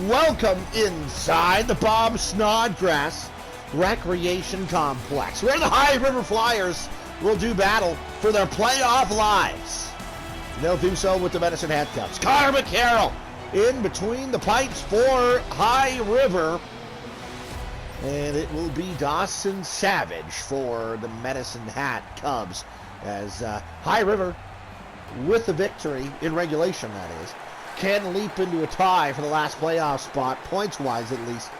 Welcome inside the Bob Snodgrass Recreation Complex, where the High River Flyers will do battle for their playoff lives. They'll do so with the Medicine Hat Cubs. Connor McCarroll in between the pipes for High River. And it will be Dawson Savage for the Medicine Hat Cubs, as High River, with the victory in regulation, that is, can leap into a tie for the last playoff spot, points-wise at least,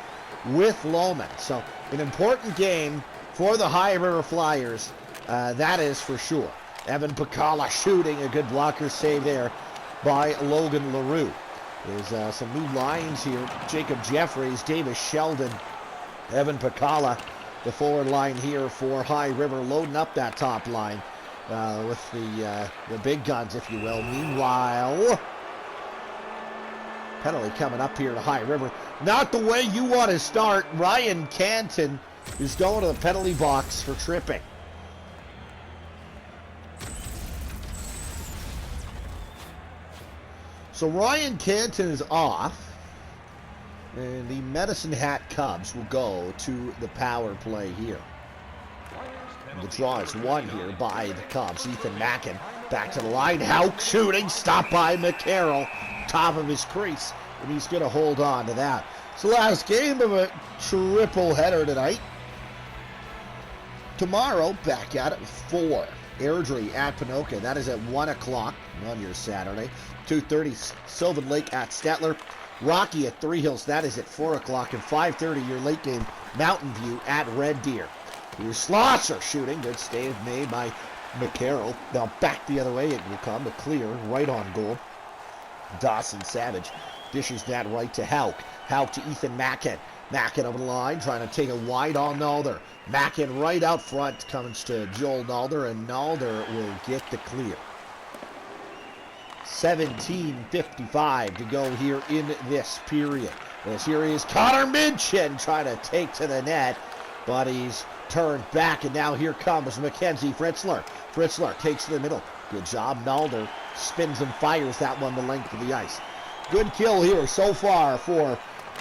with Lomond. So an important game for the High River Flyers, that is for sure. Evan Pacala shooting, a good blocker save there by Logan LaRue. There's some new lines here. Jacob Jeffries, Davis Sheldon, Evan Pacala, the forward line here for High River, loading up that top line with the big guns, if you will. Meanwhile, penalty coming up here to High River. Not the way you want to start. Ryan Canton is going to the penalty box for tripping. So Ryan Canton is off, and the Medicine Hat Cubs will go to the power play here. And the draw is won here by the Cubs. Ethan Mackin back to the line. Hauk shooting, stopped by McCarroll, top of his crease, and he's going to hold on to that. It's the last game of a triple header tonight. Tomorrow, back at it with 4. Airdrie at Pinoca. That is at 1 o'clock on your Saturday. 2:30, Sylvan Lake at Stettler. Rocky at Three Hills. That is at 4 o'clock. And 5:30, your late game, Mountain View at Red Deer. Here's Schlosser shooting. Good save made by McCarroll. Now back the other way it will come. A clear right on goal. Dawson Savage dishes that right to Hauk. Hauk to Ethan Mackin. Mackin over the line, trying to take it wide on Nalder. Mackin right out front, comes to Joel Nalder, and Nalder will get the clear. 17:55 to go here in this period. As here is Connor Minchin trying to take to the net, but he's turned back, and now here comes Mackenzie Fritzler. Fritzler takes to the middle. Good job, Nalder spins and fires that one the length of the ice. Good kill here so far for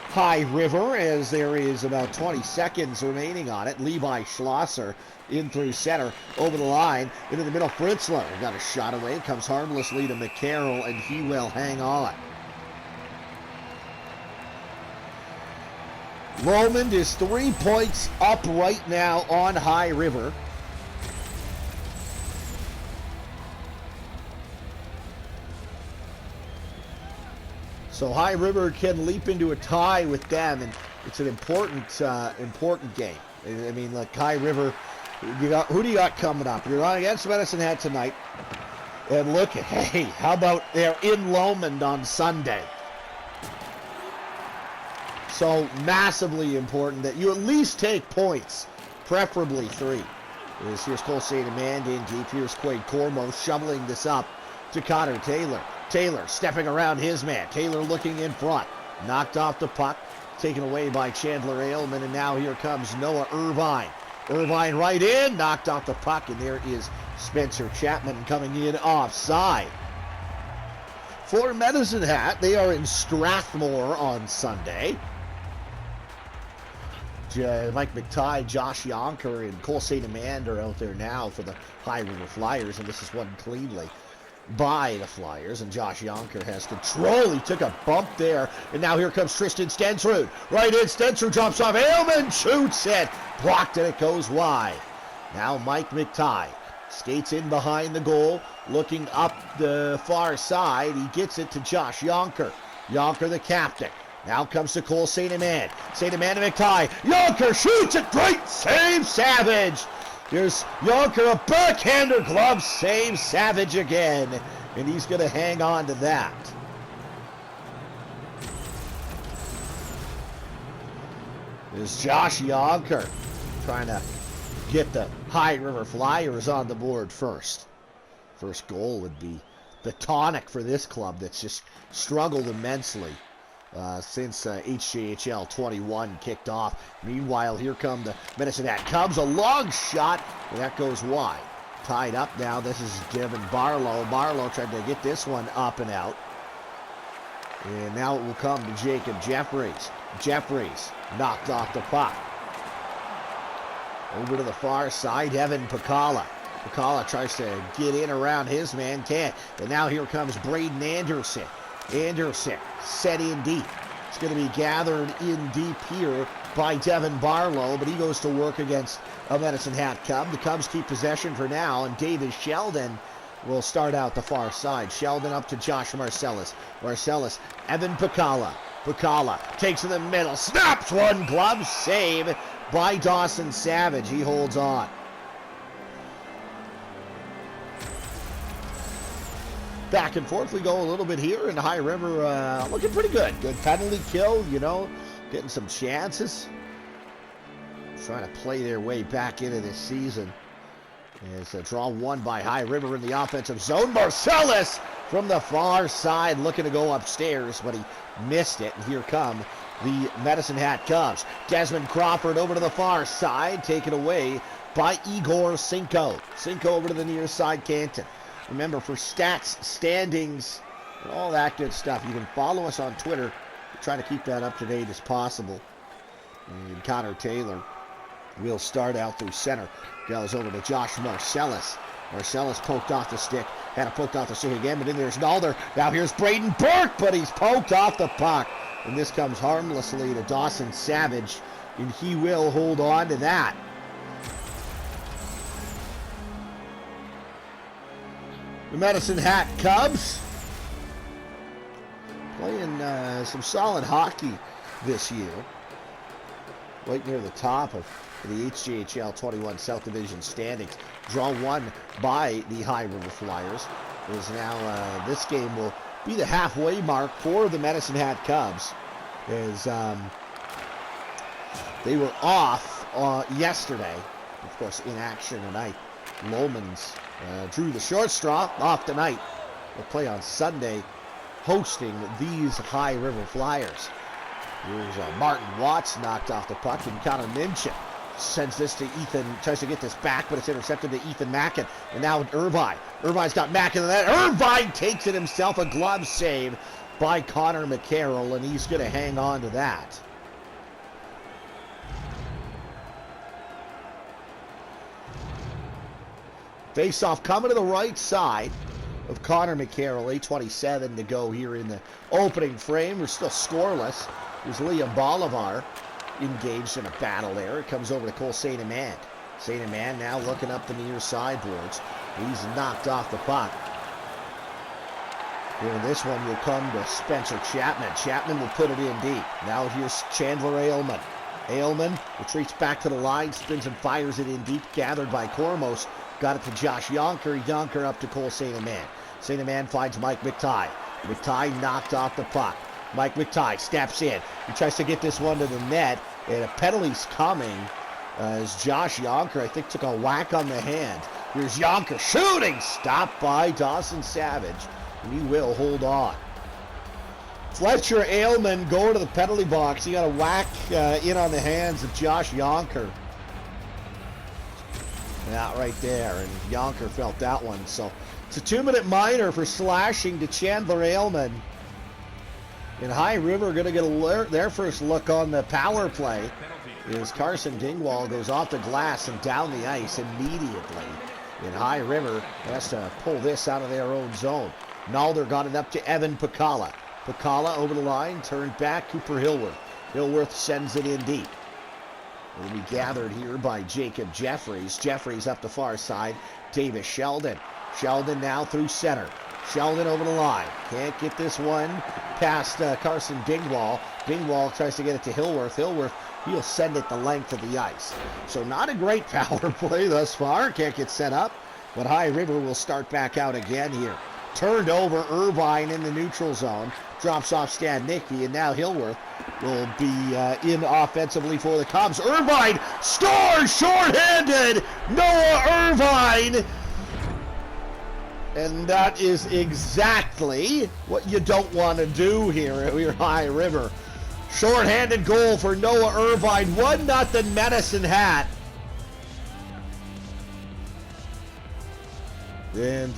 High River, as there is about 20 seconds remaining on it. Levi Schlosser in through center, over the line, into the middle. Fritzler got a shot away. Comes harmlessly to McCarroll, and he will hang on. Lomond is 3 points up right now on High River. So High River can leap into a tie with them, and it's an important game. I mean, like High River, who do you got coming up? You're on against Medicine Hat tonight, and look, hey, how about they're in Lomond on Sunday? So massively important that you at least take points, preferably 3. Here's Cole St. Amanda in deep. Here's Quade Cormo shoveling this up to Connor Taylor. Taylor stepping around his man. Taylor looking in front. Knocked off the puck. Taken away by Chandler Ailman. And now here comes Noah Irvine. Irvine right in. Knocked off the puck. And there is Spencer Chapman coming in offside. For Medicine Hat, they are in Strathmore on Sunday. Mike McTighe, Josh Yonker, and Cole St. Amanda are out there now for the High River Flyers. And this is won cleanly by the Flyers, and Josh Yonker has control. He took a bump there, and now here comes Tristan Stensrud. Right in, Stensrud drops off. Ailman shoots it. Blocked, and it goes wide. Now Mike McTighe skates in behind the goal, looking up the far side. He gets it to Josh Yonker. Yonker, the captain. Now comes to Cole St. Amand. St. Amand to McTighe. Yonker shoots it. Great save, Savage. Here's Yonker, a backhander glove save, Savage again, and he's going to hang on to that. There's Josh Yonker trying to get the High River Flyers on the board first. First goal would be the tonic for this club that's just struggled immensely since HJHL21 kicked off. Meanwhile, here come the Medicine Hat Cubs. A long shot, and that goes wide. Tied up now. This is Devin Barlow. Barlow tried to get this one up and out. And now it will come to Jacob Jeffries. Jeffries knocked off the puck. Over to the far side, Evan Pacala. Pacala tries to get in around his man, can't. And now here comes Braden Anderson. Anderson set in deep. It's going to be gathered in deep here by Devin Barlow, but he goes to work against a Medicine Hat Cub. The Cubs keep possession for now, and Davis Sheldon will start out the far side. Sheldon up to Josh Marcellus. Marcellus, Evan Pacala. Pacala takes in the middle, snaps one, glove save by Dawson Savage. He holds on. Back and forth we go a little bit here, and High River looking pretty good. Good penalty kill, you know, getting some chances. Trying to play their way back into this season. It's a draw one by High River in the offensive zone. Marcellus from the far side looking to go upstairs, but he missed it. And here come the Medicine Hat Cubs. Desmond Crawford over to the far side, taken away by Igor Cinco. Cinco over to the near side canton. Remember, for stats, standings, and all that good stuff, you can follow us on Twitter. We're trying to keep that up to date as possible. And Connor Taylor will start out through center. Goes over to Josh Marcellus. Marcellus poked off the stick. Had it poked off the stick again, but then there's Nalder. Now here's Braden Burke, but he's poked off the puck. And this comes harmlessly to Dawson Savage, and he will hold on to that. The Medicine Hat Cubs playing some solid hockey this year. Right near the top of the HJHL21 South Division standings. Draw one by the High River Flyers. Is now this game will be the halfway mark for the Medicine Hat Cubs, as they were off yesterday. Of course, in action tonight. Lomond drew the short straw off tonight. They'll play on Sunday, hosting these High River Flyers. Here's Martin Watts knocked off the puck, and Connor Minchin sends this to Ethan, tries to get this back, but it's intercepted to Ethan Mackin. And now Irvine. Irvine's got Mackin in the net. Irvine takes it himself, a glove save by Connor McCarroll, and he's going to hang on to that. Face-off coming to the right side of Connor McCarroll. 8:27 to go here in the opening frame. We're still scoreless. There's Liam Bolivar engaged in a battle there. It comes over to Cole St. Amand. St. Amand now looking up the near sideboards. He's knocked off the puck. And this one will come to Spencer Chapman. Chapman will put it in deep. Now here's Chandler Aylman. Aylman retreats back to the line, spins and fires it in deep, gathered by Kormos. Got it to Josh Yonker. Yonker up to Cole St. Amand. St. Amand finds Mike McTighe. McTighe knocked off the puck. Mike McTighe steps in. He tries to get this one to the net, and a penalty's coming as Josh Yonker, I think, took a whack on the hand. Here's Yonker shooting, stopped by Dawson Savage, and he will hold on. Fletcher Aylman going to the penalty box. He got a whack in on the hands of Josh Yonker. Yeah, right there, and Yonker felt that one. So it's a 2-minute minor for slashing to Chandler Aylman. And High River going to get their first look on the power play as Carson Dingwall goes off the glass and down the ice immediately. And High River has to pull this out of their own zone. Nalder got it up to Evan Pacala. Pacala over the line, turned back, Cooper Hillworth. Hillworth sends it in deep. Will be gathered here by Jacob Jeffries. Jeffries up the far side. Davis Sheldon. Sheldon now through center. Sheldon over the line. Can't get this one past Carson Dingwall. Dingwall tries to get it to Hillworth. Hillworth, he'll send it the length of the ice. So not a great power play thus far. Can't get set up. But High River will start back out again here. Turned over, Irvine in the neutral zone. Drops off Stadnicki, and now Hillworth will be in offensively for the Cubs. Irvine scores shorthanded! Noah Irvine! And that is exactly what you don't want to do here at your High River. Shorthanded goal for Noah Irvine. 1-0 Medicine Hat. And,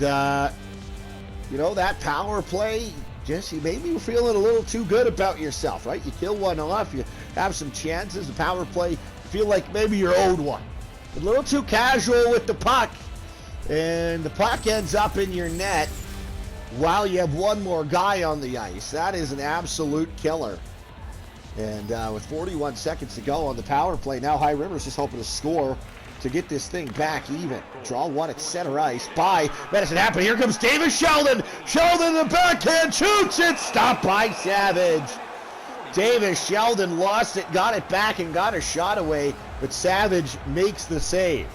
you know, that power play you maybe you're feeling a little too good about yourself, right? You kill one off, you have some chances, the power play, you feel like maybe you're owed one. A little too casual with the puck, and the puck ends up in your net while you have one more guy on the ice. That is an absolute killer. And with 41 seconds to go on the power play, now High River's just hoping to score to get this thing back even. Draw one at center ice by Medicine Hat. Here comes Davis Sheldon. Sheldon, the backhand, shoots it. Stopped by Savage. Davis Sheldon lost it, got it back, and got a shot away. But Savage makes the save.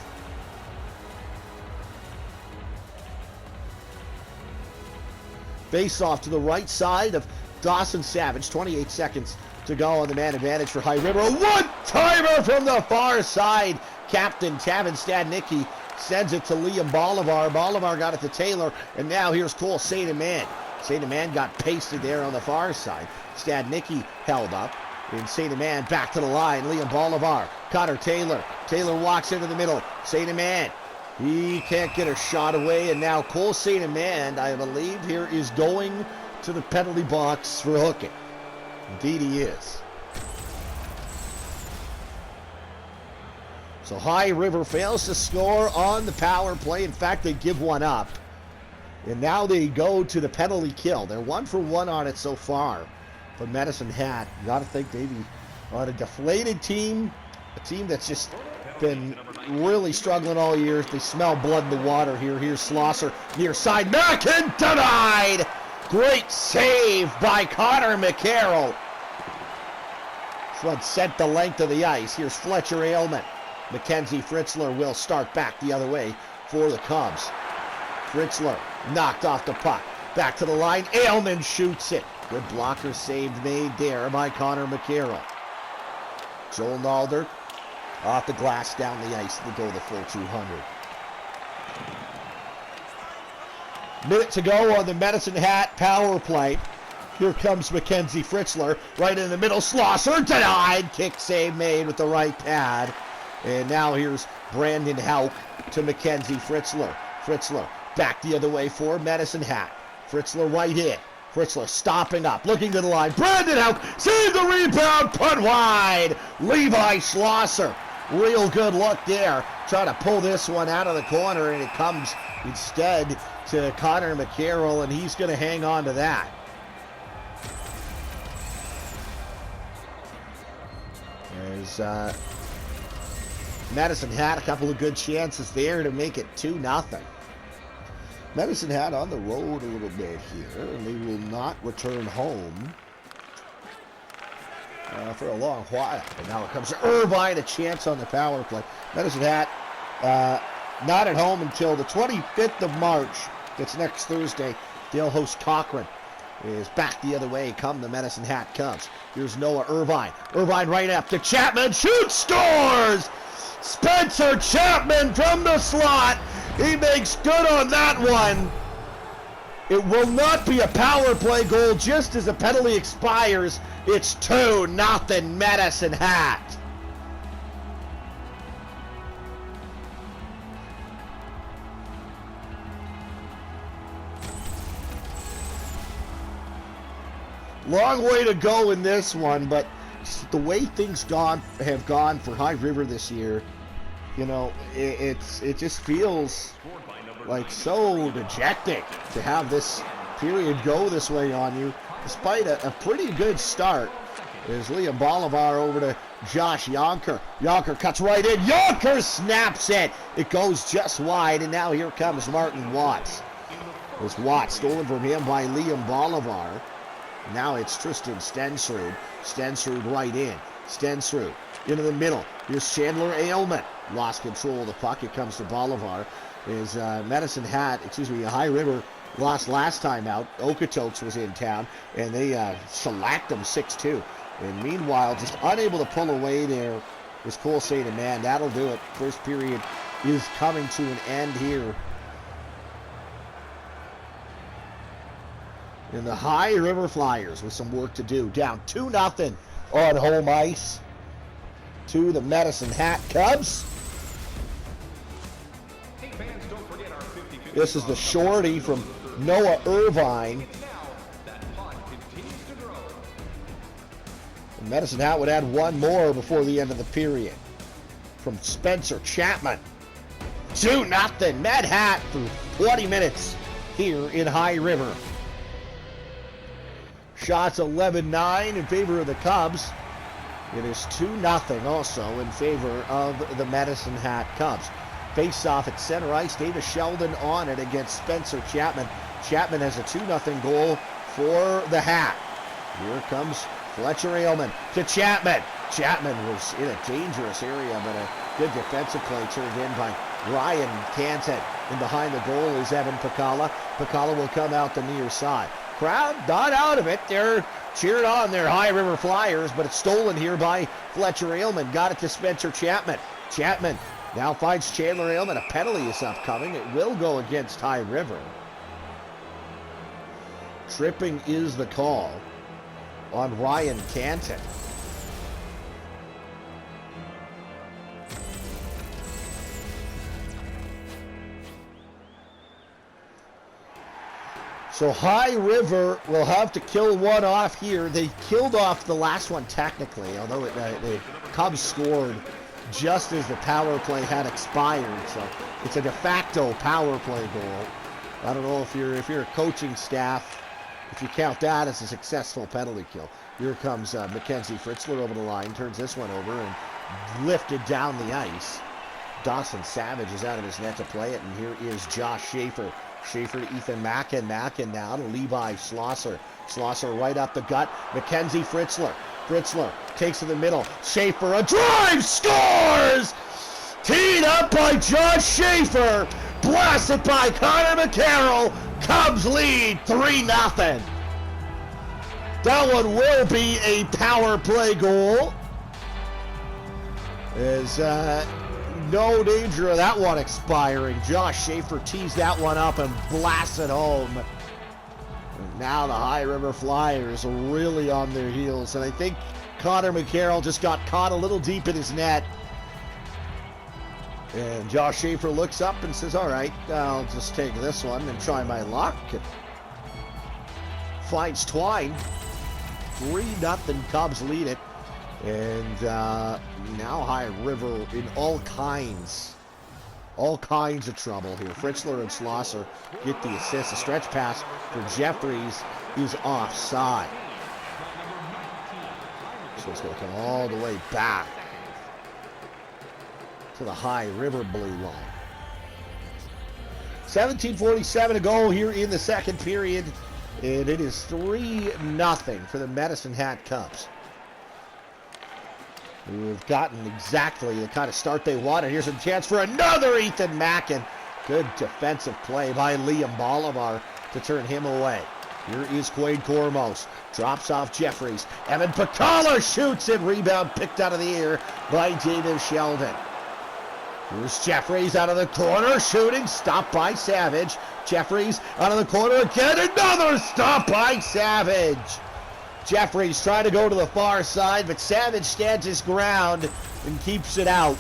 Face off to the right side of Dawson Savage. 28 seconds to go on the man advantage for High River. A one-timer from the far side. Captain Tavin Stadnicki sends it to Liam Bolivar. Bolivar got it to Taylor, and now here's Cole St. Amand. St. Amand got pasted there on the far side. Stadnicki held up, and St. Amand back to the line. Liam Bolivar, Connor Taylor. Taylor walks into the middle. St. Amand, he can't get a shot away, and now Cole St. Amand, I believe, here is going to the penalty box for hooking. Indeed he is. So High River fails to score on the power play. In fact, they give one up. And now they go to the penalty kill. They're 1 for 1 on it so far. But Medicine Hat, you got to think maybe on a deflated team, a team that's just been really struggling all year. They smell blood in the water here. Here's Schlosser near side. Mackin denied! Great save by Connor McCarroll. This one sent the length of the ice. Here's Fletcher Ailman. Mackenzie Fritzler will start back the other way for the Cubs. Fritzler knocked off the puck. Back to the line. Ailman shoots it. Good blocker save made there by Connor McCarroll. Joel Nalder off the glass down the ice to go the full 200. Minute to go on the Medicine Hat power play. Here comes Mackenzie Fritzler. Right in the middle. Schlosser denied. Kick save made with the right pad. And now here's Brandon Houck to Mackenzie Fritzler. Fritzler back the other way for Medicine Hat. Fritzler right in. Fritzler stopping up, looking to the line. Brandon Houck sees the rebound, put wide. Levi Schlosser. Real good look there. Trying to pull this one out of the corner, and it comes instead to Connor McCarroll, and he's going to hang on to that. There's Medicine Hat, a couple of good chances there to make it 2-0. Medicine Hat on the road a little bit here, and they will not return home for a long while. And now it comes to Irvine, a chance on the power play. Medicine Hat not at home until the 25th of March. It's next Thursday. They'll host Cochrane. Is back the other way come the Medicine Hat Cubs. Here's Noah Irvine. Irvine right up to Chapman. Shoots, scores! Spencer Chapman from the slot. He makes good on that one. It will not be a power play goal just as the penalty expires. It's 2-0 Medicine Hat. Long way to go in this one, but the way things have gone for High River this year, you know, it just feels like so dejecting to have this period go this way on you, despite a pretty good start. There's Liam Bolivar over to Josh Yonker. Yonker cuts right in. Yonker snaps it. It goes just wide, and now here comes Martin Watts. There's Watts stolen from him by Liam Bolivar. Now it's Tristan Stensrud. Stensrud right in. Stensrud into the middle. Here's Chandler Ailman. Lost control of the puck. It comes to Bolivar. Is Medicine Hat, High River lost last time out. Okotoks was in town, and they shellacked them 6-2. And meanwhile, just unable to pull away there was Cole St. Amand. That'll do it. First period is coming to an end here. And the High River Flyers with some work to do. Down 2-0 on home ice to the Medicine Hat Cubs. This is the shorty from Noah Irvine. Medicine Hat would add one more before the end of the period. From Spencer Chapman. 2-0. Med Hat for 20 minutes here in High River. Shots 11-9 in favor of the Cubs. It is 2-0 also in favor of the Medicine Hat Cubs. Face off at center ice. Davis Sheldon on it against Spencer Chapman. Chapman has a 2-0 goal for the Hat. Here comes Fletcher Ailman to Chapman. Chapman was in a dangerous area, but a good defensive play turned in by Ryan Canton. And behind the goal is Evan Pacala. Pacala will come out the near side. Crowd not out of it. They're cheered on their High River Flyers, but it's stolen here by Fletcher Ailman. Got it to Spencer Chapman. Chapman now finds Chandler Ailman. A penalty is upcoming. It will go against High River. Tripping is the call on Ryan Canton. So High River will have to kill one off here. They killed off the last one technically, although the Cubs scored just as the power play had expired. So it's a de facto power play goal. I don't know if you're a coaching staff, if you count that as a successful penalty kill. Here comes Mackenzie Fritzler over the line, turns this one over and lifted down the ice. Dawson Savage is out of his net to play it, and here is Josh Schaefer. Schaefer to Ethan Mackin. Mackin now to Levi Schlosser. Schlosser right up the gut. Mackenzie Fritzler. Fritzler takes to the middle. Schaefer, a drive, scores! Teed up by Josh Schaefer. Blasted by Connor McCarroll. Cubs lead 3-0. That one will be a power play goal. There's no danger of that one expiring. Josh Schaefer teased that one up and blasted home. And now the High River Flyers are really on their heels. And I think Connor McCarroll just got caught a little deep in his net. And Josh Schaefer looks up and says, all right, I'll just take this one and try my luck. And finds Twine. 3-0 Cubs lead it. And now High River in all kinds of trouble here. Fritzler and Schlosser get the assist. A stretch pass for Jeffries is offside. So it's going to come all the way back to the High River blue line. 17:47 to go here in the second period. And it is 3-0 for the Medicine Hat Cubs, who have gotten exactly the kind of start they wanted. Here's a chance for another Ethan Mackin. Good defensive play by Liam Bolivar to turn him away. Here is Quade Cormos. Drops off Jeffries. Evan Pacala shoots it. Rebound picked out of the air by David Sheldon. Here's Jeffries out of the corner. Shooting. Stopped by Savage. Jeffries out of the corner again. Another stop by Savage. Jeffries trying to go to the far side, but Savage stands his ground and keeps it out.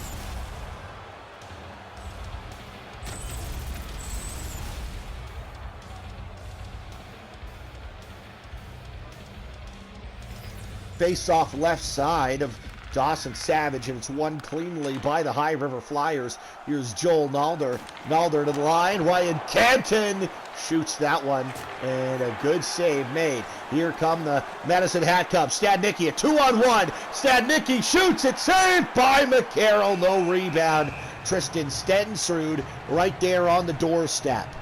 Face off left side of Dawson Savage, and it's won cleanly by the High River Flyers. Here's Joel Nalder. Nalder to the line. Ryan Canton shoots that one, and a good save made. Here come the Medicine Hat Cubs. Stadnicki, a 2-on-1. Stadnicki shoots it. Saved by McCarroll. No rebound. Tristan Stensrud right there on the doorstep.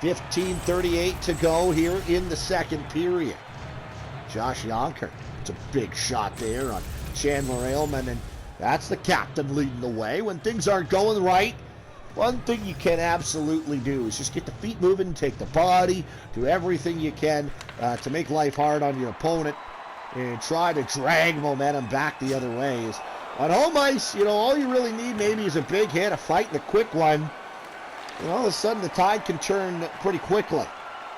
15:38 to go here in the second period. Josh Yonker. It's a big shot there on Chandler Ailman, and that's the captain leading the way. When things aren't going right, one thing you can absolutely do is just get the feet moving, take the body, do everything you can to make life hard on your opponent and try to drag momentum back the other way. On home ice, all you really need maybe is a big hit, a fight, and a quick one. And all of a sudden the tide can turn pretty quickly.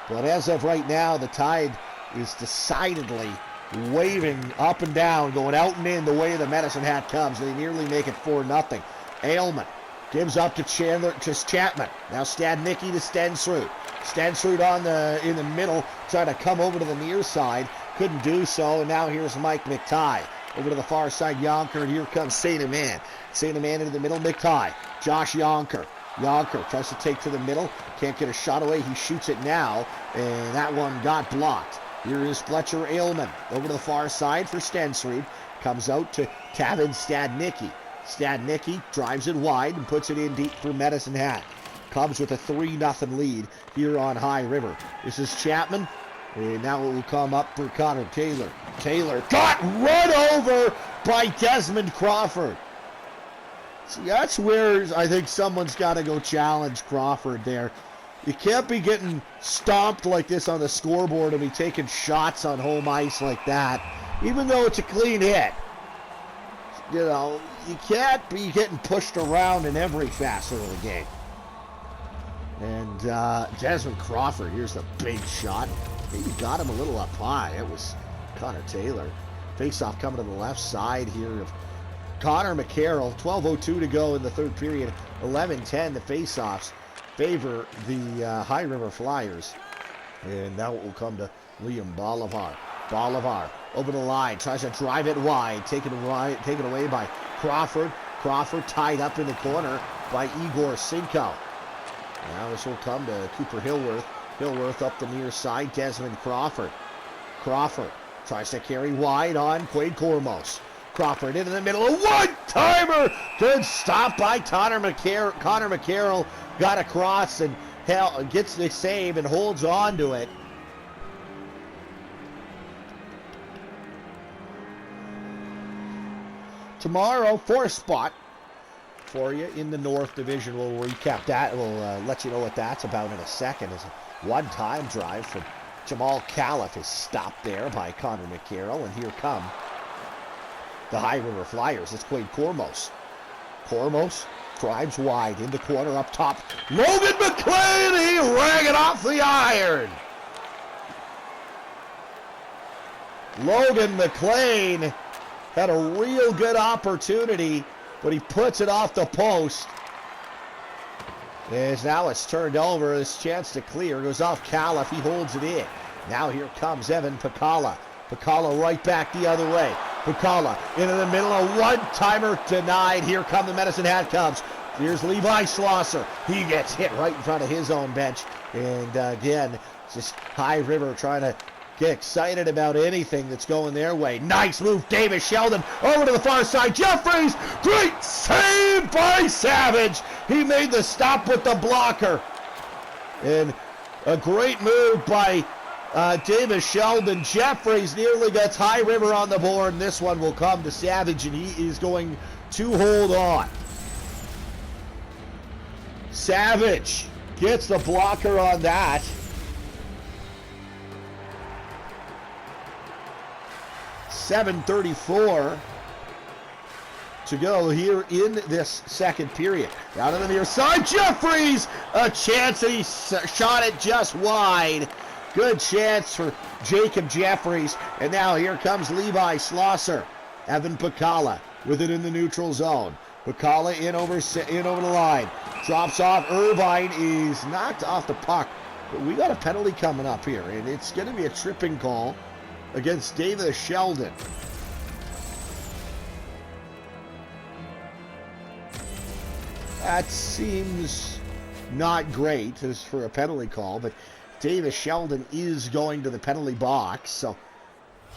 But as of right now, the tide is decidedly waving up and down, going out and in the way of the Medicine Hat Cubs. They nearly make it 4-0. Ailman gives up to Chapman. Now Stadnicki to Stensrud. Stensrud in the middle, trying to come over to the near side. couldn't do so, and now here's Mike McTighe. Over to the far side, Yonker, and here comes St. Amand. St. Amand into the middle, McTighe. Josh Yonker. Yonker tries to take to the middle, can't get a shot away, he shoots it now, and that one got blocked. Here is Fletcher Aylman over to the far side for Stensrud. Comes out to Kevin Stadnicki. Stadnicki drives it wide and puts it in deep for Medicine Hat. Cubs with a 3-0 lead here on High River. This is Chapman, and now it will come up for Connor Taylor. Taylor got run over by Desmond Crawford. See, that's where I think someone's got to go challenge Crawford there. You can't be getting stomped like this on the scoreboard and be taking shots on home ice like that, even though it's a clean hit. You know, you can't be getting pushed around in every facet of the game. And Desmond Crawford, here's the big shot. He got him a little up high. It was Connor Taylor. Face-off coming to the left side here of Connor McCarroll. 12:02 to go in the third period. 11-10 the face-offs favor the High River Flyers. And now it will come to Liam Bolivar. Bolivar over the line, tries to drive it wide, taken away by Crawford. Crawford tied up in the corner by Igor Sinko. Now this will come to Cooper Hillworth. Hillworth up the near side, Desmond Crawford. Crawford tries to carry wide on Quade Cormos. Crawford into the middle, a one-timer! Good stop by Connor McCarroll. Got across and gets the save and holds on to it. Tomorrow, fourth spot for you in the North Division. We'll recap that. We'll let you know what that's about in a second. As a one-time drive from Jamal Califf is stopped there by Connor McCarroll. And here come the High River Flyers. It's Quade Cormos. Cormos drives wide in the corner up top. Logan McLean, he rang it off the iron. Logan McLean had a real good opportunity, but he puts it off the post. As now it's turned over, this chance to clear goes off Califf. He holds it in. Now here comes Evan Pacala. Pacala right back the other way. Pacala into the middle, a one-timer denied. Here come the Medicine Hat Cubs. Here's Levi Schlosser. He gets hit right in front of his own bench. And again, it's just High River trying to get excited about anything that's going their way. Nice move, Davis Sheldon over to the far side. Jeffries, great save by Savage. He made the stop with the blocker. And a great move by Davis Sheldon. Jeffries nearly gets High River on the board, and this one will come to Savage, and he is going to hold on. Savage gets the blocker on that. .734 to go here in this second period. Down on the near side, Jeffries, a chance, and he shot it just wide. Good chance for Jacob Jeffries. And now here comes Levi Schlosser. Evan Pacala with it in the neutral zone. Pacala in over the line. Drops off. Irvine is knocked off the puck. But we got a penalty coming up here, and it's going to be a tripping call against Davis Sheldon. That seems not great as for a penalty call, but Davis Sheldon is going to the penalty box, so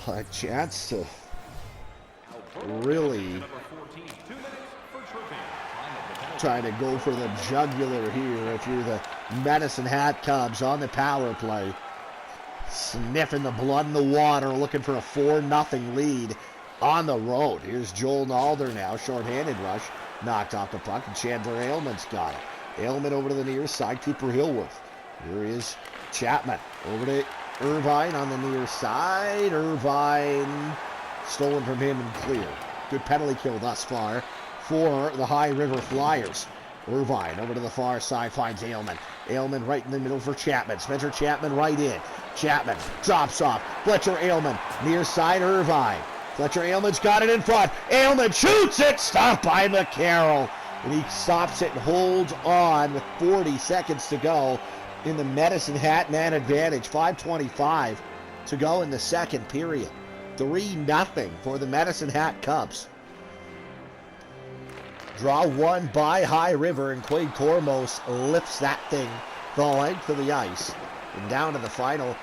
a chance to really try to go for the jugular here if you're the Medicine Hat Cubs on the power play. Sniffing the blood in the water, looking for a 4-0 lead on the road. Here's Joel Nalder now, short-handed rush. Knocked off the puck, and Chandler Aylman's got it. Aylman over to the near side, Cooper Hillworth. Here is Chapman over to Irvine on the near side. Irvine stolen from him and clear. Good penalty kill thus far for the High River Flyers. Irvine over to the far side, finds Aylman. Aylman right in the middle for Chapman. Spencer Chapman right in. Chapman drops off. Fletcher Aylman, near side Irvine. Fletcher Aylman's got it in front. Aylman shoots it, stopped by McCarroll. And he stops it and holds on with 40 seconds to go in the Medicine Hat man advantage. 5:25 to go in the second period. 3-0 for the Medicine Hat Cubs. Draw one by High River, and Quade Cormos lifts that thing the length of the ice. And down to the final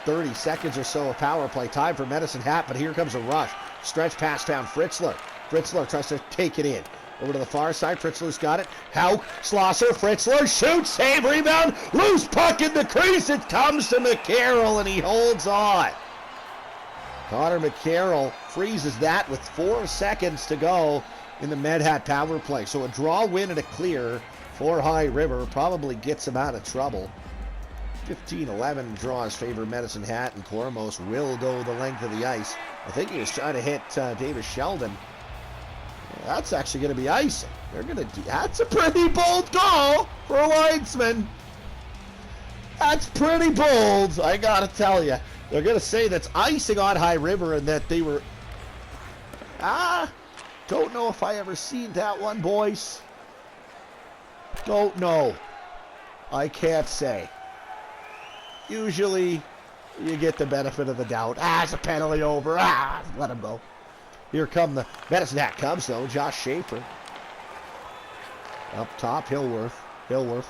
30 seconds or so of power play time for Medicine Hat, but here comes a rush. Stretch pass down Fritzler. Fritzler tries to take it in. Over to the far side, Fritzler's got it. Hauk, Schlosser, Fritzler, shoots, save, rebound, loose puck in the crease. It comes to McCarroll, and he holds on. Connor McCarroll freezes that with 4 seconds to go in the Med Hat power play. So a draw, win, and a clear for High River probably gets him out of trouble. 15-11 draws favor Medicine Hat, and Cormos will go the length of the ice. I think he was trying to hit Davis Sheldon. That's actually going to be icing. That's a pretty bold call for a linesman. That's pretty bold, I gotta tell you. They're going to say that's icing on High River, and that they were... Don't know if I ever seen that one, boys. Don't know. I can't say. Usually, you get the benefit of the doubt. It's a penalty over. Let him go. Here come the Medicine Hat Cubs, though. Josh Schaefer. Up top, Hillworth. Hillworth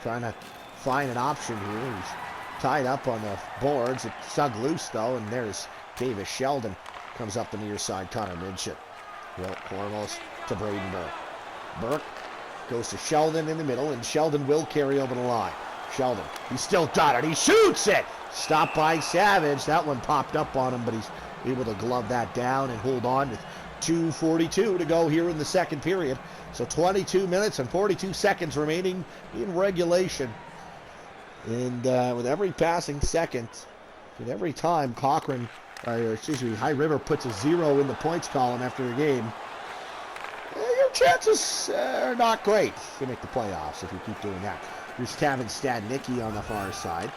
trying to find an option here. He's tied up on the boards. It's dug loose, though, and there's Davis Sheldon. Comes up the near side, Connor Midship. Wilt Cormos to Braden Burke. Burke goes to Sheldon in the middle, and Sheldon will carry over the line. Sheldon, he's still got it. He shoots it! Stopped by Savage. That one popped up on him, but he's able to glove that down and hold on with 2:42 to go here in the second period. So 22 minutes and 42 seconds remaining in regulation. And with every passing second, with every time High River puts a 0 in the points column after a game, your chances are not great to make the playoffs if you keep doing that. Here's Tavin Stadnicki on the far side.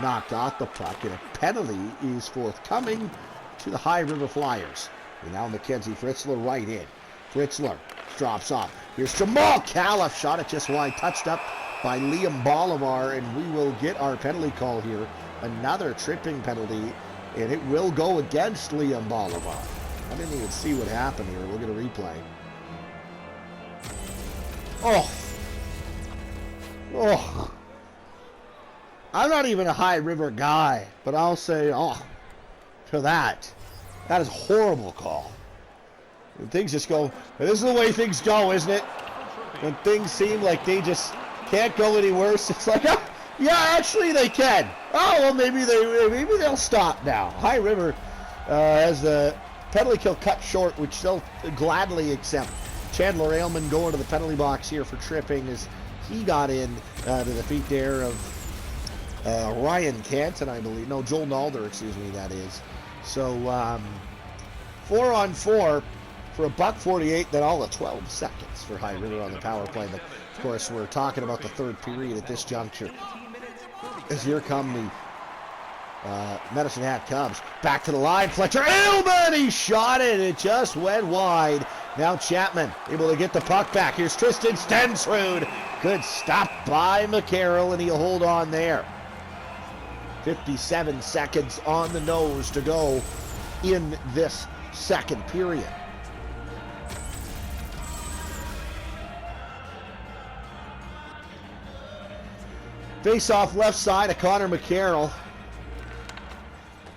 Knocked off the puck, and a penalty is forthcoming to the High River Flyers. And now Mackenzie Fritzler right in. Fritzler drops off. Here's Jamal Califf. Shot it just wide. Touched up by Liam Bolivar, and we will get our penalty call here. Another tripping penalty, and it will go against Liam Bolivar. I didn't even see what happened here. We'll get a replay. Oh. I'm not even a High River guy, but I'll say, to that. That is a horrible call. When things just go, this is the way things go, isn't it? When things seem like they just can't go any worse, it's like, yeah, actually they can. Well, maybe they'll stop now. High River has the penalty kill cut short, which they'll gladly accept. Chandler Aylman going to the penalty box here for tripping as he got in to the feet there of Ryan Canton, I believe. No, Joel Nalder, excuse me, that is. So 4-on-4 for $1.48, then all of 12 seconds for High River on the power play. But of course, we're talking about the third period at this juncture. As here come the Medicine Hat Cubs. Back to the line, Fletcher Aylman, he shot it, it just went wide. Now Chapman able to get the puck back. Here's Tristan Stensrud. Good stop by McCarroll, and he'll hold on there. 57 seconds on the nose to go in this second period. Face off left side of Connor McCarroll.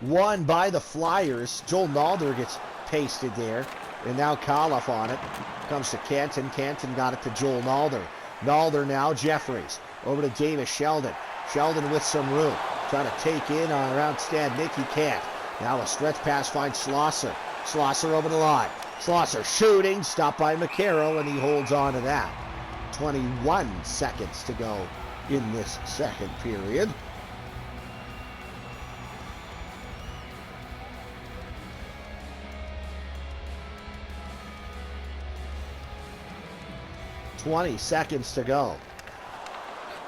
Won by the Flyers. Joel Nalder gets pasted there. And now Califf on it. Comes to Canton. Canton got it to Joel Nalder. Nalder now, Jeffries. Over to Davis Sheldon. Sheldon with some room. Trying to take in on around Stadnicki. Can't. Now a stretch pass finds Schlosser. Schlosser over the line. Schlosser shooting. Stopped by McCarroll, and he holds on to that. 21 seconds to go in this second period. .20 seconds to go.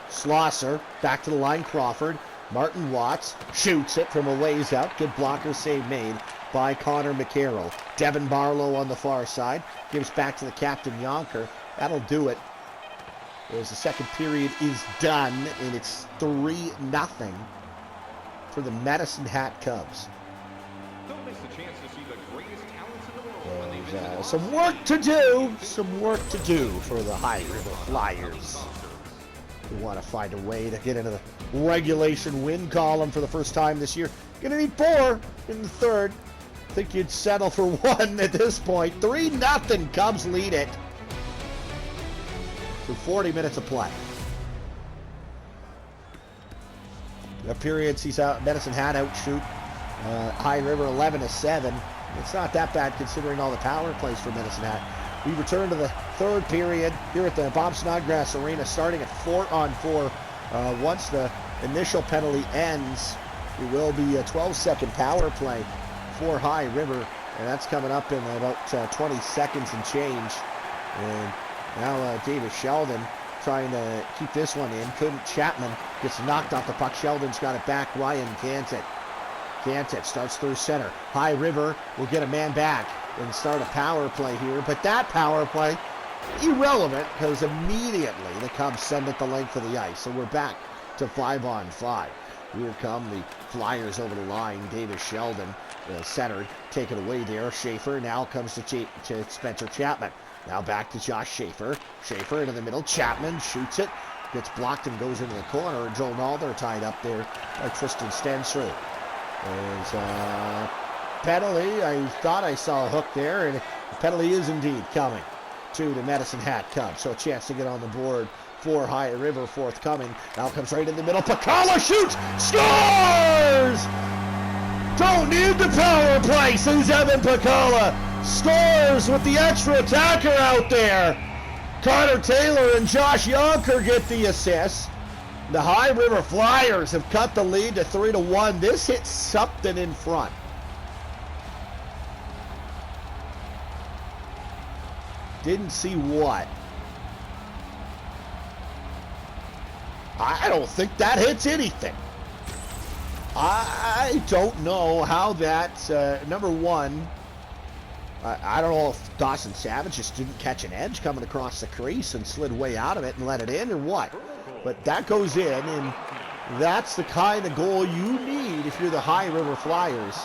Schlosser back to the line. Crawford. Martin Watts shoots it from a ways out. Good blocker save made by Connor McCarroll. Devin Barlow on the far side. Gives back to the captain Yonker. That'll do it. As the second period is done, and it's 3-0 for the Medicine Hat Cubs. Don't miss the chance to see the greatest talents in the world when they visit Some work to do for the High River Flyers. We want to find a way to get into the regulation win column for the first time this year. Gonna need 4 in the third. I think you'd settle for 1 at this point. 3-0, Cubs lead it. For 40 minutes of play. The period sees out Medicine Hat outshoot High River 11-7. It's not that bad considering all the power plays for Medicine Hat. We return to the third period here at the Bob Snodgrass Arena, starting at 4-on-4. Once the initial penalty ends, it will be a 12-second power play for High River, and that's coming up in about 20 seconds and change. And now David Sheldon trying to keep this one in. Couldn't. Chapman gets knocked off the puck. Sheldon's got it back. Ryan Cantit starts through center. High River will get a man back and start a power play here. But that power play, irrelevant, because immediately the Cubs send it the length of the ice. So we're back to 5-on-5. Here come the Flyers over the line. David Sheldon, centered, taken away there. Schaefer now comes to Spencer Chapman. Now back to Josh Schaefer. Schaefer into the middle. Chapman shoots it. Gets blocked and goes into the corner. And Joel Nalder tied up there by Tristan Stensrud. There's a penalty. I thought I saw a hook there. And the penalty is indeed coming to the Medicine Hat Cubs. So a chance to get on the board for High River forthcoming. Now comes right in the middle. Pacala shoots. Scores! Don't need the power play, says Evan Pacala. Scores with the extra attacker out there. Connor Taylor and Josh Yonker get the assist. The High River Flyers have cut the lead to 3-1. This hits something in front. Didn't see what. I don't think that hits anything. I don't know how that, number one, I don't know if Dawson Savage just didn't catch an edge coming across the crease and slid way out of it and let it in or what. But that goes in, and that's the kind of goal you need if you're the High River Flyers.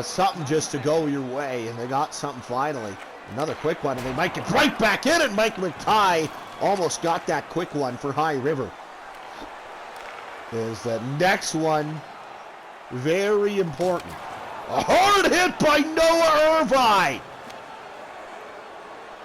Something just to go your way, and they got something finally. Another quick one, and they might get right back in it. Mike McTighe almost got that quick one for High River. Is the next one very important. A hard hit by Noah Irvine.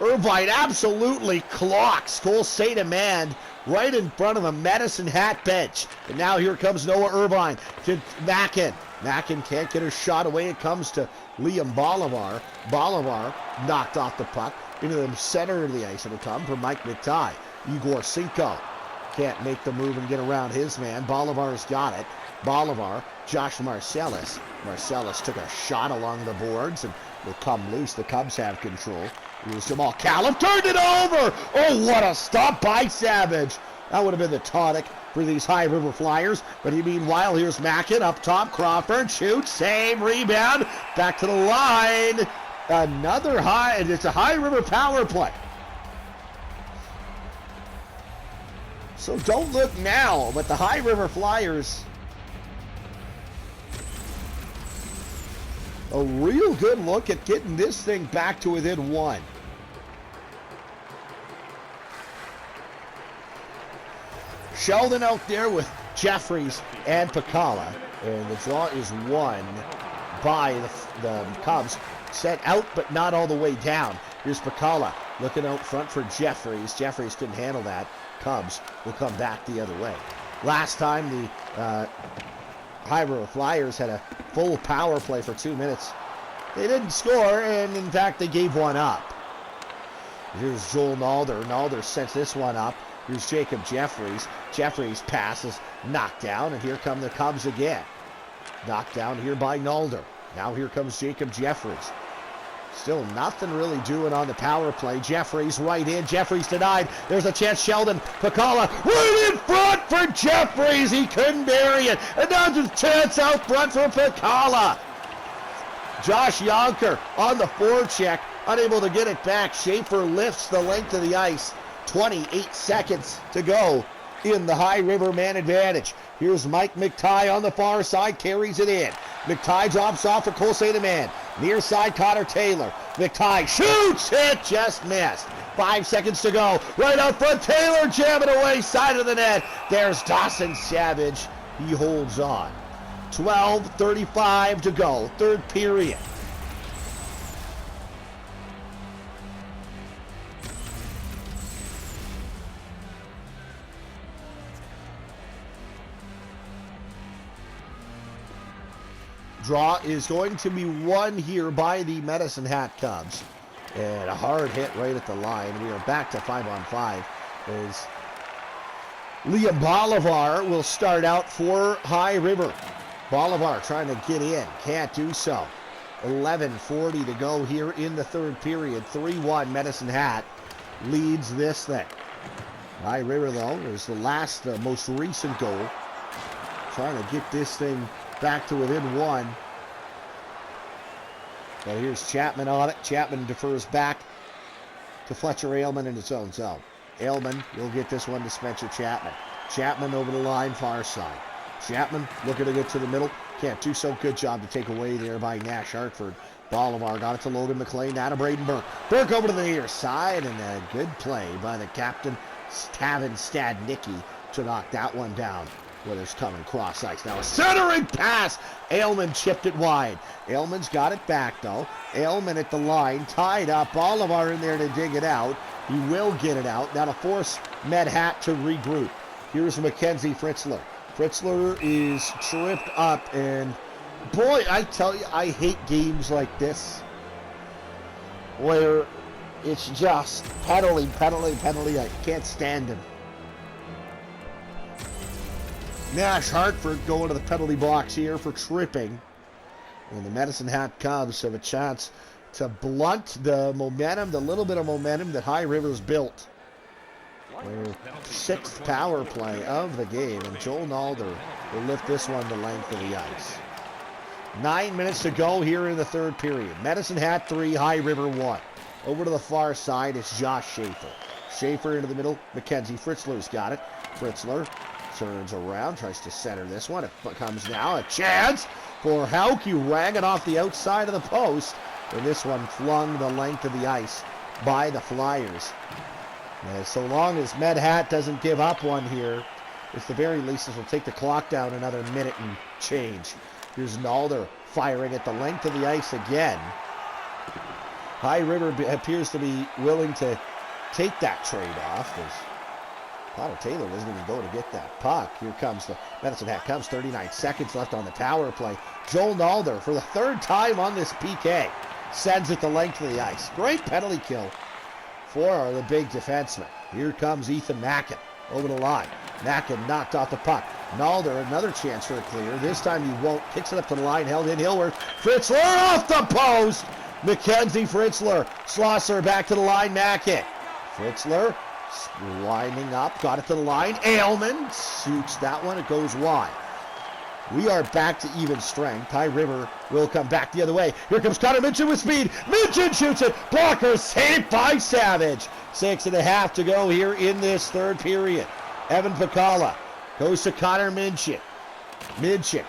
Irvine absolutely clocks Cole St. Amand right in front of a Medicine Hat bench. And now here comes Noah Irvine to Mackin. Mackin can't get her shot away. It comes to Liam Bolivar. Bolivar knocked off the puck into the center of the ice. It'll come from Mike McTighe. Igor Cinco can't make the move and get around his man. Bolivar's got it. Bolivar, Josh Marcellus. Marcellus took a shot along the boards and will come loose. The Cubs have control. Here's Jamal Callum, turned it over! Oh, what a stop by Savage. That would have been the tonic for these High River Flyers. But meanwhile, here's Mackin up top. Crawford shoots, same rebound. Back to the line. Another high, it's a High River power play. So don't look now, but the High River Flyers, a real good look at getting this thing back to within 1. Sheldon out there with Jeffries and Pacala, and the draw is won by the Cubs. Set out, but not all the way down. Here's Pacala looking out front for Jeffries. Jeffries couldn't handle that. Cubs will come back the other way. Last time the High River Flyers had a full power play for 2 minutes. They didn't score, and in fact, they gave one up. Here's Joel Nalder. Nalder sets this one up. Here's Jacob Jeffries. Jeffries passes, knocked down, and here come the Cubs again. Knocked down here by Nalder. Now here comes Jacob Jeffries. Still nothing really doing on the power play. Jeffries right in. Jeffries denied. There's a chance. Sheldon Pacala right in front for Jeffries. He couldn't bury it. Another chance out front for Pacala. Josh Yonker on the forecheck, unable to get it back. Schaefer lifts the length of the ice. 28 seconds to go in the High River man advantage. Here's Mike McTighe on the far side, carries it in. McTighe drops off for Cole St. Amand. Near side, Connor Taylor. McTighe shoots, it just missed. 5 seconds to go. Right out front, Taylor jamming away, side of the net. There's Dawson Savage. He holds on. 12:35 to go, third period. Draw is going to be won here by the Medicine Hat Cubs. And a hard hit right at the line. We are back to 5-on-5 as Liam Bolivar will start out for High River. Bolivar trying to get in. Can't do so. 11:40 to go here in the third period. 3-1 Medicine Hat leads this thing. High River, though, is the most recent goal. Trying to get this thing back to within one. But here's Chapman on it. Chapman defers back to Fletcher Aylman in his own zone. Aylman will get this one to Spencer Chapman. Chapman over the line, far side. Chapman looking to get to the middle. Can't do so. Good job to take away there by Nash Hartford. Bolivar got it to Logan McLean. Now to Braden Burke. Burke over to the near side, and a good play by the captain, Tavin Stadnicki, to knock that one down. Withers coming cross ice. Now a centering pass. Aylman chipped it wide. Aylman's got it back, though. Aylman at the line, tied up. Bolivar in there to dig it out. He will get it out. Now to force Med Hat to regroup. Here's Mackenzie Fritzler. Fritzler is tripped up, and boy, I tell you, I hate games like this where it's just penalty. I can't stand him. Nash Hartford going to the penalty box here for tripping. And the Medicine Hat Cubs have a chance to blunt the momentum, the little bit of momentum that High River's built. Their sixth power play of the game, and Joel Nalder will lift this one the length of the ice. 9 minutes to go here in the third period. Medicine Hat 3, High River 1. Over to the far side, it's Josh Schaefer. Schaefer into the middle, Mackenzie Fritzler's got it. Fritzler turns around, tries to center this one. It comes now a chance for Hauk. He rang it off the outside of the post, and this one flung the length of the ice by the Flyers. And so long as Med Hat doesn't give up one here, at the very least this will take the clock down another minute and change. Here's Nalder firing at the length of the ice again. High River appears to be willing to take that trade-off, as Connor Taylor doesn't even go to get that puck. Here comes the Medicine Hat Cubs. 39 seconds left on the tower play. Joel Nalder, for the third time on this PK, sends it the length of the ice. Great penalty kill for the big defenseman. Here comes Ethan Mackin over the line. Mackin knocked off the puck. Nalder, another chance for a clear. This time he won't. Kicks it up to the line, held in Hillworth. Fritzler off the post. Mackenzie Fritzler. Schlosser back to the line. Mackin. Fritzler winding up, got it to the line. Aylman shoots that one. It goes wide. We are back to even strength. High River will come back the other way. Here comes Connor Minchin with speed. Minchin shoots it. Blocker saved by Savage. 6.5 to go here in this third period. Evan Pacala goes to Connor Minchin. Minchin,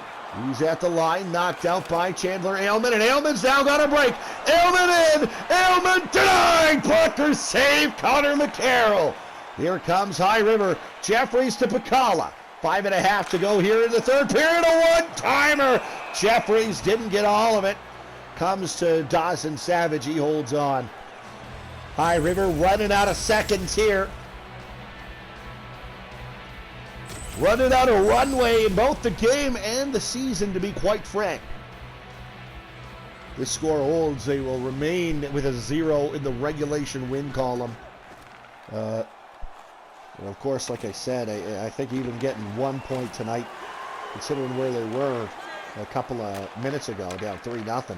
he's at the line, knocked out by Chandler Aylman, and Aylman's now got a break. Aylman in. Aylman denied. Blocker saved Connor McCarroll. Here comes High River. Jeffries to Pacala. 5.5 to go here in the third period. A one-timer. Jeffries didn't get all of it. Comes to Dawson Savage. He holds on. High River running out of seconds here. Running out of runway in both the game and the season, to be quite frank. This score holds. They will remain with a 0 in the regulation win column. And of course, like I said, I think even getting 1 point tonight, considering where they were a couple of minutes ago, down 3-0,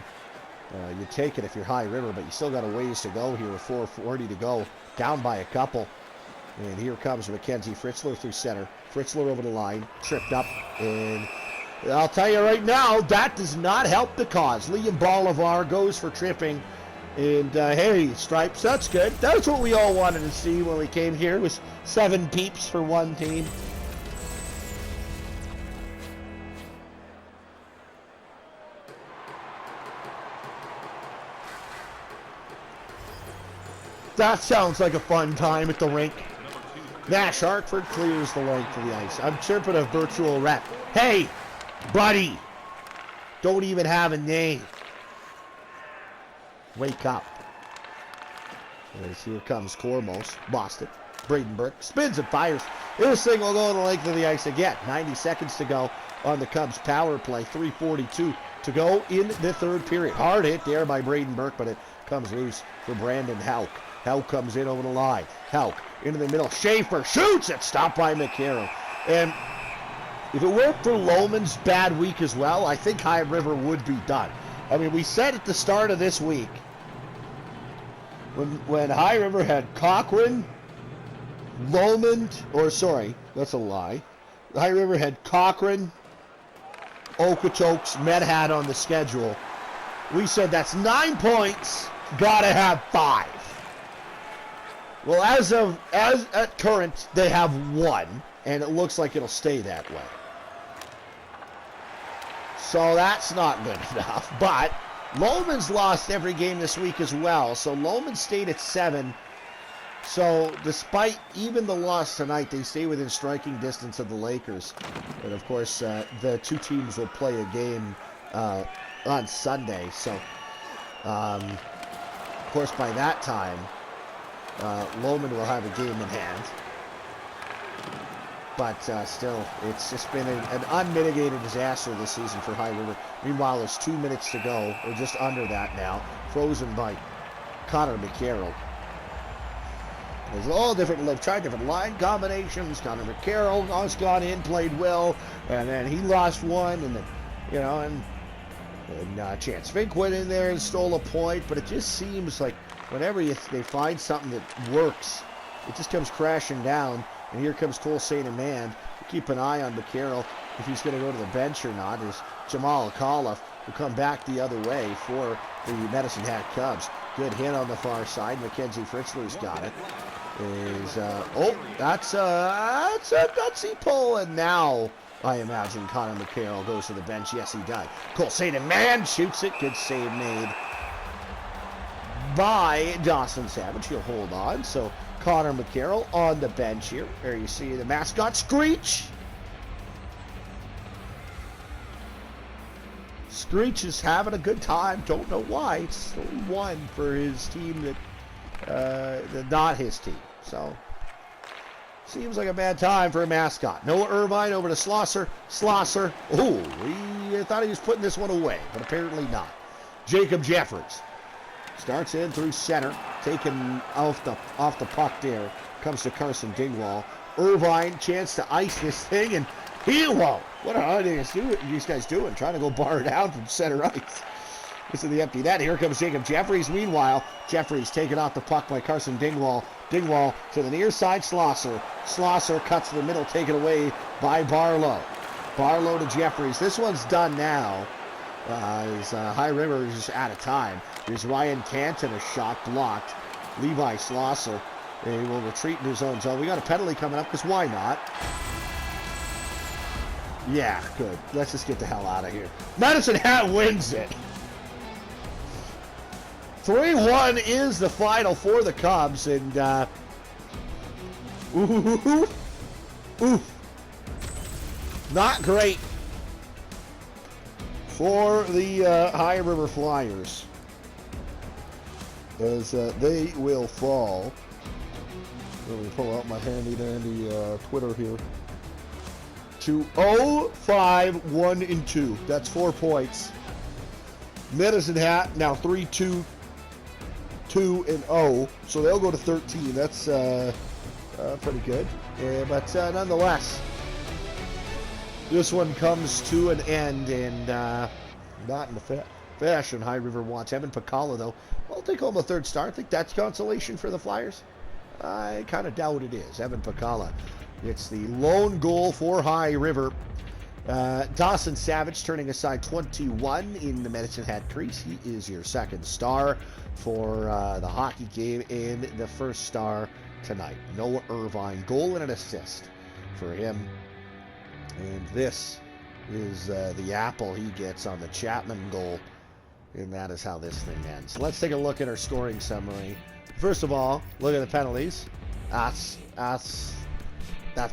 you take it if you're High River, but you still got a ways to go here with 4:40 to go, down by a couple. And here comes Mackenzie Fritzler through center. Fritzler over the line, tripped up, and I'll tell you right now, that does not help the cause. Liam Bolivar goes for tripping, And hey, stripes, that's good. That's what we all wanted to see when we came here, was 7 peeps for one team. That sounds like a fun time at the rink. Nash Hartford clears the length of the ice. I'm chirping a virtual rep. Hey, buddy, don't even have a name. Wake up. As here comes Cormos, Boston. Braden Burke spins and fires. This thing will go the length of the ice again. 90 seconds to go on the Cubs power play. 3:42 to go in the third period. Hard hit there by Braden Burke, but it comes loose for Brandon Houck. Houck comes in over the line. Houck into the middle. Schaefer shoots it. Stopped by McCarroll. And if it weren't for Lomond's bad week as well, I think High River would be done. I mean, we said at the start of this week, when High River had Cochrane, Lomond, or sorry, that's a lie. High River had Cochrane, Okotoks, Medhat on the schedule. We said that's 9 points, gotta have 5. Well, as at current, they have 1, and it looks like it'll stay that way. So that's not good enough, but Lomond's lost every game this week as well, so Lomond stayed at 7. So despite even the loss tonight, they stay within striking distance of the Lakers. And of course, the two teams will play a game on Sunday. So, of course, by that time, Lomond will have a game in hand. But still, it's just been an unmitigated disaster this season for High River. Meanwhile, there's 2 minutes to go, or just under that now, frozen by Connor McCarroll. There's all different, they've tried different line combinations. Connor McCarroll has gone in, played well, and then he lost one, and then, you know, and Chance Fink went in there and stole a point, but it just seems like whenever they find something that works, it just comes crashing down. And here comes Cole St. Amand. Keep an eye on McCarroll if he's going to go to the bench or not, as Jamal Akala will come back the other way for the Medicine Hat Cubs. Good hit on the far side. Mackenzie Fritzler's got it. That's a gutsy pull, and now I imagine Connor McCarroll goes to the bench. Yes, he does. Cole St. Amand shoots it. Good save made by Dawson Savage. He'll hold on. So Connor McCarroll on the bench here. There you see the mascot Screech. Screech is having a good time. Don't know why. It's only 1 for his team that not his team. So seems like a bad time for a mascot. Noah Irvine over to Slosser. Slosser. Oh, we thought he was putting this one away, but apparently not. Jacob Jeffers starts in through center, taken off the puck there. Comes to Carson Dingwall. Irvine, chance to ice this thing, and he won't. What are these guys doing? Trying to go bar down from center ice. This is the empty net. Here comes Jacob Jeffries. Meanwhile, Jeffries taken off the puck by Carson Dingwall. Dingwall to the near side, Slosser. Slosser cuts to the middle, taken away by Barlow. Barlow to Jeffries. This one's done now. As High River is just out of time. Here's Ryan Canton, a shot blocked. Levi Slosser, he will retreat in his own zone. We got a penalty coming up, because why not? Yeah, good. Let's just get the hell out of here. Medicine Hat wins it. 3-1 is the final for the Cubs, and not great for the High River Flyers, as they will fall. Let me pull out my handy-dandy Twitter here. To 0-5-1-2. That's 4 points. Medicine Hat now 3-2-2-0, so they'll go to 13. That's pretty good. But nonetheless, this one comes to an end, and not in the fashion High River wants. Evan Pacala, though, will take home a third star. I think that's consolation for the Flyers. I kind of doubt it is. Evan Pacala, it's the lone goal for High River Dawson Savage turning aside 21 in the Medicine Hat crease. He is your second star for the hockey game and the first star tonight. Noah Irvine, goal and an assist for him. And this is the apple he gets on the Chapman goal. And that is how this thing ends. Let's take a look at our scoring summary. First of all, look at the penalties. That's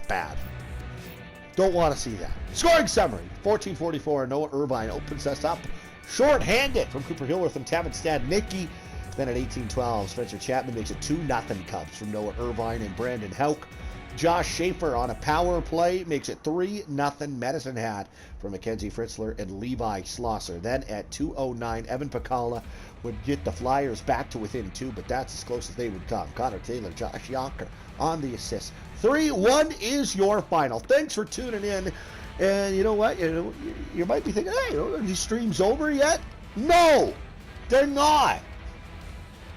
bad. Don't want to see that. Scoring summary. 14:44. Noah Irvine opens us up short-handed from Cooper Hillworth and Tavan Stadnicki. Then at 18:12, Spencer Chapman makes it 2-0 Cubs from Noah Irvine and Brandon Houck. Josh Schaefer on a power play makes it 3-0 Medicine Hat from Mackenzie Fritzler and Levi Schlosser. Then at 2:09, Evan Pacala would get the Flyers back to within 2, but that's as close as they would come. Connor Taylor, Josh Yonker on the assist. 3-1 is your final. Thanks for tuning in. And you know what? You might be thinking, hey, are these streams over yet? No, they're not.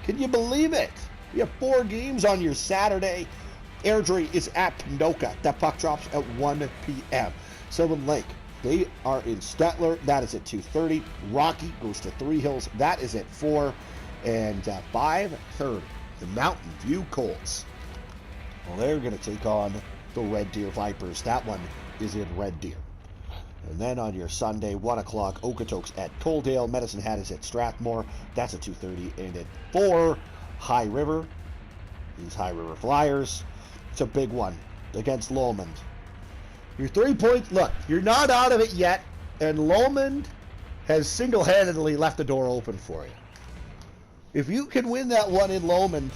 Can you believe it? You have 4 games on your Saturday. Airdrie is at Pinoca. That puck drops at 1 p.m. Sylvan Lake, they are in Stettler. That is at 2:30. Rocky goes to Three Hills. That is at 4. And 5:30, the Mountain View Colts. Well, they're going to take on the Red Deer Vipers. That one is in Red Deer. And then on your Sunday, 1 o'clock, Okotoks at Coaldale. Medicine Hat is at Strathmore. That's at 2:30. And at 4, High River. These High River Flyers. It's a big one against Lomond. Your 3 points, look, you're not out of it yet. And Lomond has single-handedly left the door open for you. If you can win that one in Lomond,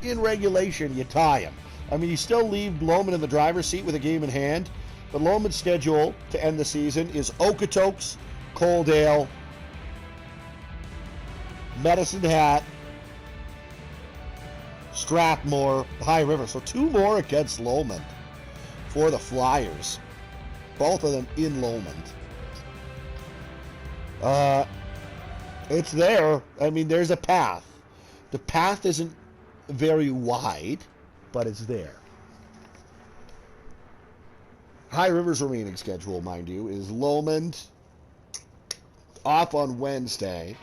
in regulation, you tie him. I mean, you still leave Lomond in the driver's seat with a game in hand, but Lomond's schedule to end the season is Okotoks, Coaldale, Medicine Hat, Strathmore, High River. So 2 more against Lomond for the Flyers. Both of them in Lomond. It's there. I mean, there's a path. The path isn't very wide, but it's there. High River's remaining schedule, mind you, is Lomond off on Wednesday.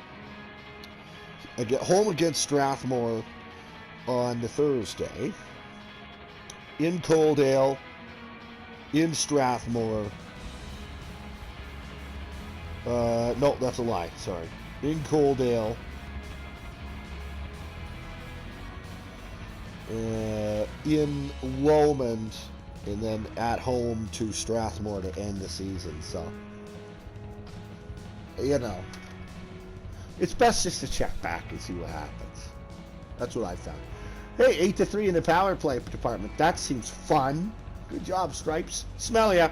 Home against Strathmore on the Thursday. In Coaldale, in Strathmore. No, that's a lie. Sorry. In Coaldale. In Lomond, and then at home to Strathmore to end the season. So, you know, it's best just to check back and see what happens. That's what I found. Hey, 8-3 in the power play department. That seems fun. Good job, Stripes. Smell ya.